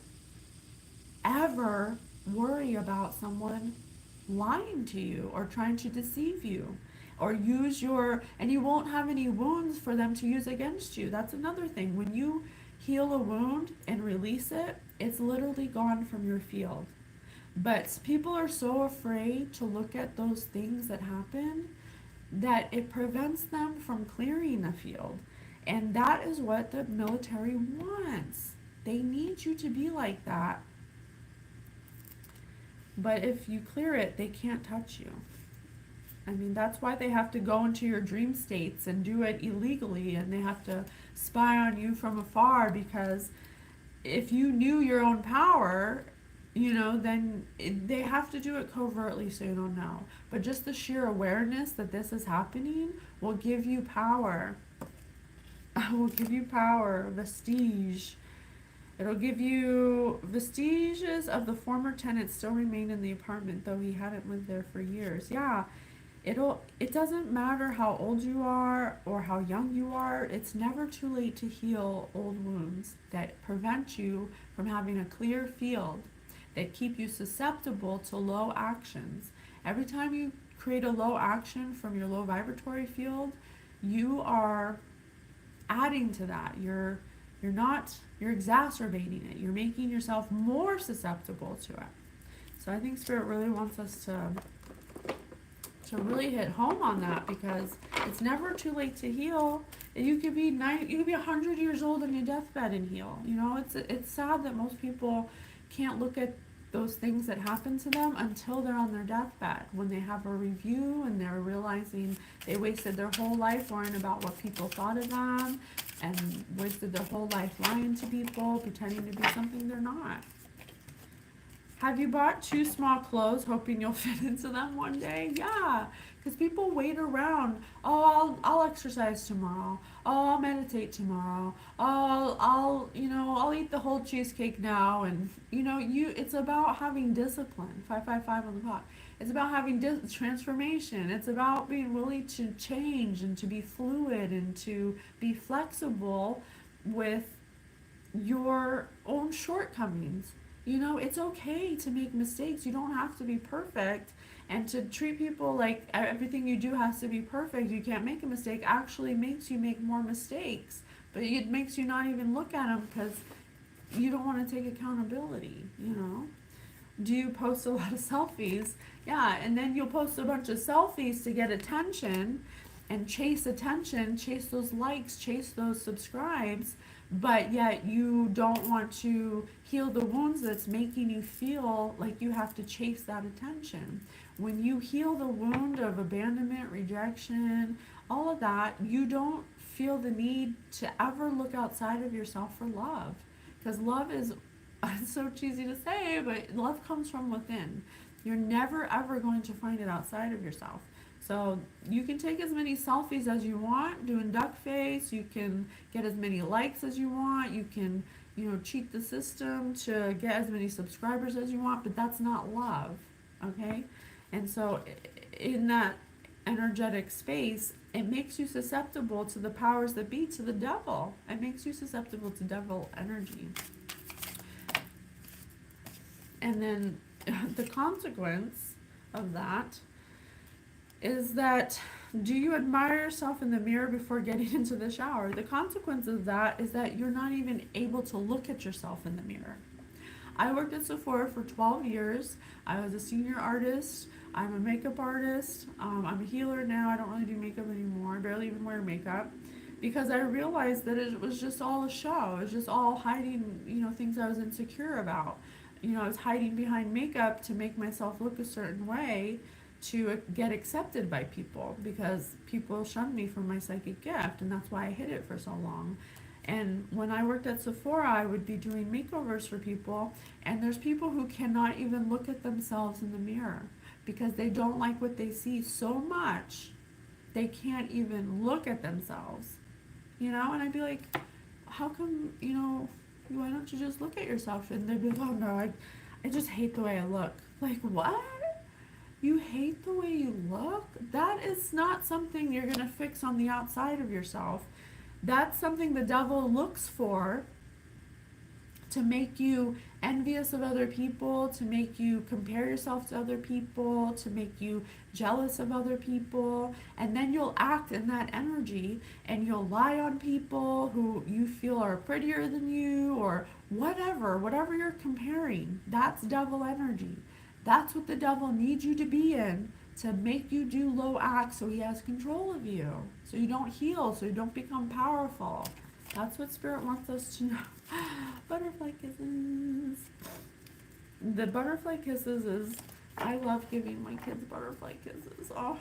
ever worry about someone lying to you or trying to deceive you or and you won't have any wounds for them to use against you. That's another thing. When you heal a wound and release it, it's literally gone from your field. But people are so afraid to look at those things that happen that it prevents them from clearing the field. And that is what the military wants. They need you to be like that. But if you clear it, they can't touch you. I mean, that's why they have to go into your dream states and do it illegally, and they have to spy on you from afar, because if you knew your own power, then they have to do it covertly so you don't know. But just the sheer awareness that this is happening will give you power. Will give you power, vestige. It'll give you vestiges of the former tenant still remain in the apartment, though he hadn't lived there for years. Yeah. It doesn't matter how old you are or how young you are. It's never too late to heal old wounds that prevent you from having a clear field, that keep you susceptible to low actions. Every time you create a low action from your low vibratory field, you are adding to that. You're exacerbating it. You're making yourself more susceptible to it. So I think Spirit really wants us to really hit home on that, because it's never too late to heal. You could be 100 years old on your deathbed and heal. You know, it's sad that most people can't look at those things that happen to them until they're on their deathbed, when they have a review and they're realizing they wasted their whole life worrying about what people thought of them, and wasted their whole life lying to people, pretending to be something they're not. Have you bought too small clothes hoping you'll fit into them one day? Yeah, because people wait around. Oh, I'll exercise tomorrow. Oh, I'll meditate tomorrow. Oh, I'll eat the whole cheesecake now. And it's about having discipline. 555 on the clock. It's about having transformation. It's about being willing to change and to be fluid and to be flexible with your own shortcomings. It's okay to make mistakes. You don't have to be perfect. And to treat people like everything you do has to be perfect, you can't make a mistake, actually makes you make more mistakes. But it makes you not even look at them because you don't want to take accountability. Do you post a lot of selfies? Yeah, and then you'll post a bunch of selfies to get attention and chase attention, chase those likes, chase those subscribes, but yet you don't want to heal the wounds that's making you feel like you have to chase that attention. When you heal the wound of abandonment, rejection, all of that, you don't feel the need to ever look outside of yourself for love. Because love is, it's so cheesy to say, but love comes from within. You're never ever going to find it outside of yourself. So you can take as many selfies as you want, doing duck face. You can get as many likes as you want. You can, cheat the system to get as many subscribers as you want, but that's not love, okay? And so in that energetic space, it makes you susceptible to the powers that be, to the devil. It makes you susceptible to devil energy. And then the consequence of that is that, do you admire yourself in the mirror before getting into the shower? The consequence of that is that you're not even able to look at yourself in the mirror. I worked at Sephora for 12 years. I was a senior artist. I'm a makeup artist. I'm a healer now. I don't really do makeup anymore. I barely even wear makeup, because I realized that it was just all a show. It was just all hiding, things I was insecure about. I was hiding behind makeup to make myself look a certain way, to get accepted by people, because people shunned me for my psychic gift, and that's why I hid it for so long. And when I worked at Sephora, I would be doing makeovers for people, and there's people who cannot even look at themselves in the mirror because they don't like what they see so much they can't even look at themselves. And I'd be like, how come, why don't you just look at yourself? And they'd be like, oh no, I just hate the way I look. Like, what? You hate the way you look? That is not something you're going to fix on the outside of yourself. That's something the devil looks for to make you envious of other people, to make you compare yourself to other people, to make you jealous of other people. And then you'll act in that energy, and you'll lie on people who you feel are prettier than you, or whatever you're comparing. That's devil energy. That's what the devil needs you to be in, to make you do low acts so he has control of you, so you don't heal, so you don't become powerful. That's what Spirit wants us to know. Butterfly kisses. The butterfly kisses is, I love giving my kids butterfly kisses. Oh,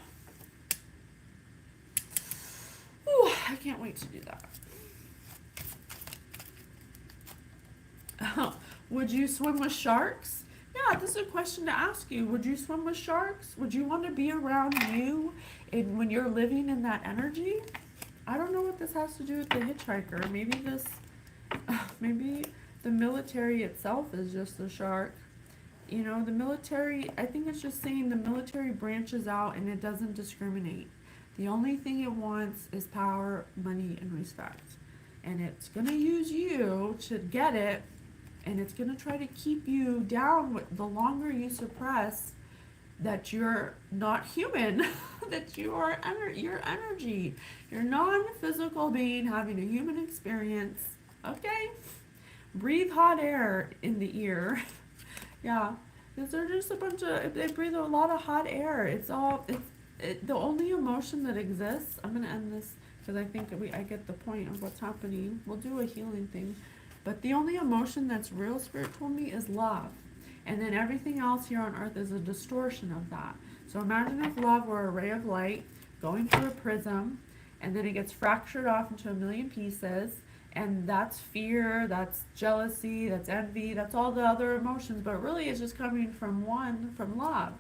ooh, I can't wait to do that. Would you swim with sharks? Yeah, this is a question to ask you. Would you swim with sharks? Would you want to be around you when you're living in that energy? I don't know what this has to do with the hitchhiker. Maybe the military itself is just a shark. You know, the military, I think it's just saying the military branches out and it doesn't discriminate. The only thing it wants is power, money, and respect. And it's going to use you to get it, and it's going to try to keep you down the longer you suppress that you're not human, that you are your energy. You're non-physical being having a human experience. Okay? Breathe hot air in the ear. Yeah, because they're just a bunch of, they breathe a lot of hot air. The only emotion that exists. I'm gonna end this because I think I get the point of what's happening. We'll do a healing thing, but the only emotion that's real, Spirit told me, is love, and then everything else here on earth is a distortion of that. So imagine if love were a ray of light going through a prism, and then it gets fractured off into a million pieces. And that's fear, that's jealousy, that's envy, that's all the other emotions, but really it's just coming from love.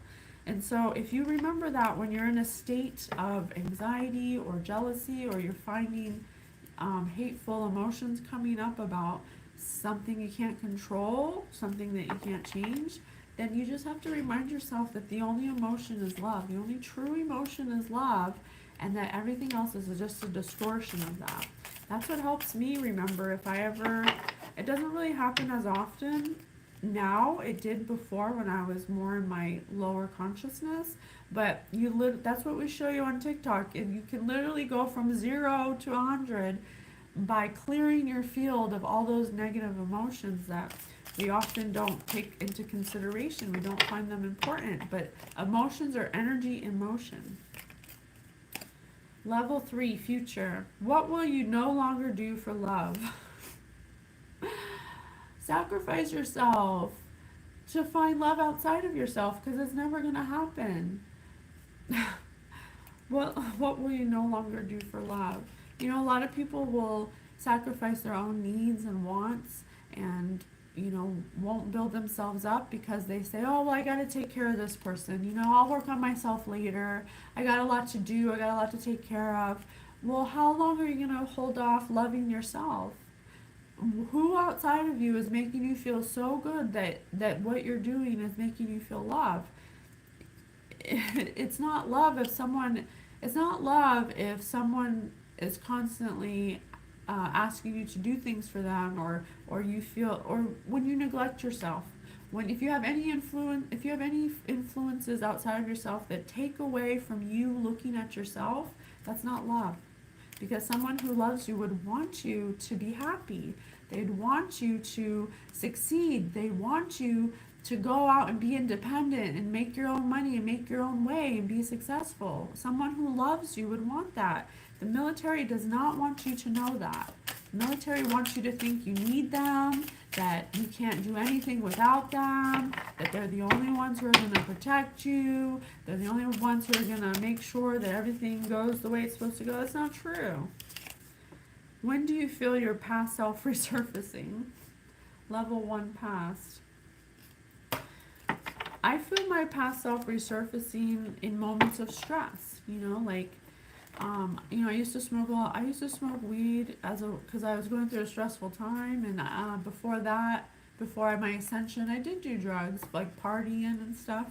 And so if you remember that when you're in a state of anxiety or jealousy, or you're finding hateful emotions coming up about something you can't control, something that you can't change, then you just have to remind yourself that the only emotion is love. The only true emotion is love, and that everything else is just a distortion of that. That's what helps me remember if I ever, it doesn't really happen as often now. It did before when I was more in my lower consciousness, but that's what we show you on TikTok. And you can literally go from 0 to 100 by clearing your field of all those negative emotions that we often don't take into consideration. We don't find them important, but emotions are energy in motion. Level 3, future. What will you no longer do for love? Sacrifice yourself to find love outside of yourself, because it's never going to happen. What will you no longer do for love? You know, a lot of people will sacrifice their own needs and wants, and won't build themselves up because they say, oh, well, I got to take care of this person. I'll work on myself later. I got a lot to do. I got a lot to take care of. Well, how long are you going to hold off loving yourself? Who outside of you is making you feel so good that what you're doing is making you feel love? It's not love if someone is constantly asking you to do things for them, or you feel, or when you neglect yourself, if you have any influences outside of yourself that take away from you looking at yourself, that's not love. Because someone who loves you would want you to be happy. They'd want you to succeed. They want you to go out and be independent and make your own money and make your own way and be successful. Someone who loves you would want that. The military does not want you to know that. The military wants you to think you need them, that you can't do anything without them, that they're the only ones who are going to protect you, they're the only ones who are going to make sure that everything goes the way it's supposed to go. That's not true. When do you feel your past self resurfacing? Level 1 past. I feel my past self resurfacing in moments of stress, I used to smoke a lot. I used to smoke weed because I was going through a stressful time, and before my ascension, I did do drugs, like partying and stuff,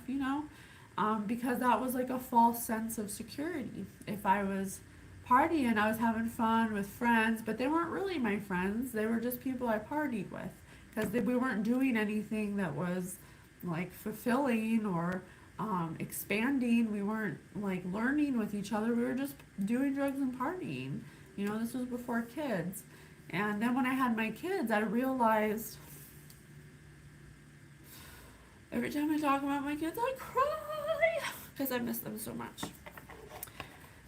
because that was like a false sense of security. If I was partying, I was having fun with friends, but they weren't really my friends. They were just people I partied with, because we weren't doing anything that was like fulfilling or expanding. We weren't like learning with each other. We were just doing drugs and partying. This was before kids. And then when I had my kids, I realized every time I talk about my kids, I cry because I miss them so much.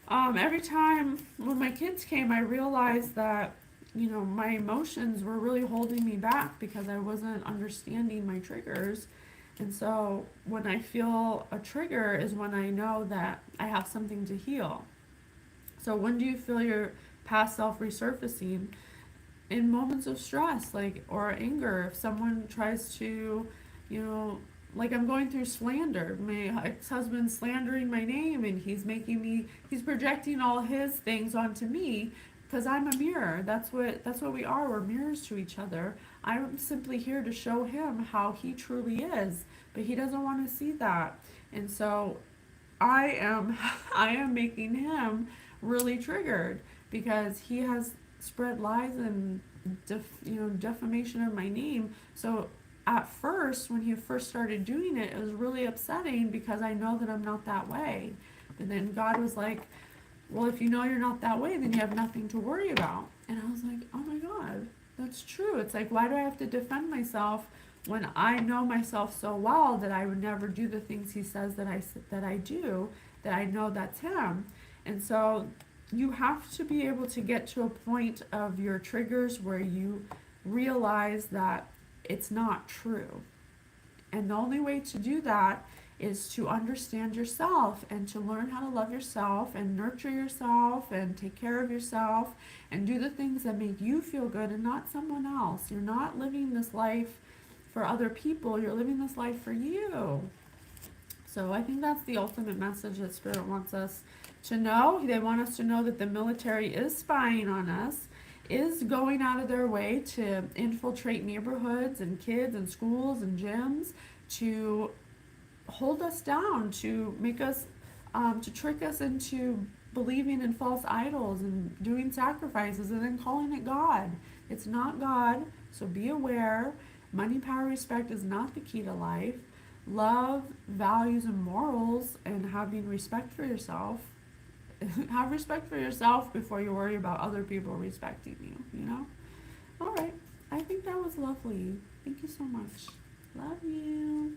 Every time when my kids came, I realized that my emotions were really holding me back because I wasn't understanding my triggers. And so when I feel a trigger is when I know that I have something to heal. So when do you feel your past self resurfacing? In moments of stress, or anger. If someone tries to, like I'm going through slander. My ex-husband's slandering my name, and he's projecting all his things onto me. because I'm a mirror. That's what we are. We're mirrors to each other. I'm simply here to show him how he truly is, but he doesn't want to see that. And so I am I am making him really triggered because he has spread lies and defamation of my name. So at first, when he first started doing it, it was really upsetting because I know that I'm not that way. But then God was like, well, if you know you're not that way, then you have nothing to worry about. And I was like, oh my God, that's true. It's like, why do I have to defend myself when I know myself so well that I would never do the things he says that I do, that I know that's him. And so you have to be able to get to a point of your triggers where you realize that it's not true. And the only way to do that is to understand yourself and to learn how to love yourself and nurture yourself and take care of yourself and do the things that make you feel good and not someone else. You're not living this life for other people, you're living this life for you. So I think that's the ultimate message that Spirit wants us to know. They want us to know that the military is spying on us, is going out of their way to infiltrate neighborhoods and kids and schools and gyms to hold us down, to make us, to trick us into believing in false idols and doing sacrifices and then calling it God. It's not God, so be aware. Money, power, respect is not the key to life. Love, values, and morals, and having respect for yourself. Have respect for yourself before you worry about other people respecting you, you know? All right. I think that was lovely. Thank you so much. Love you.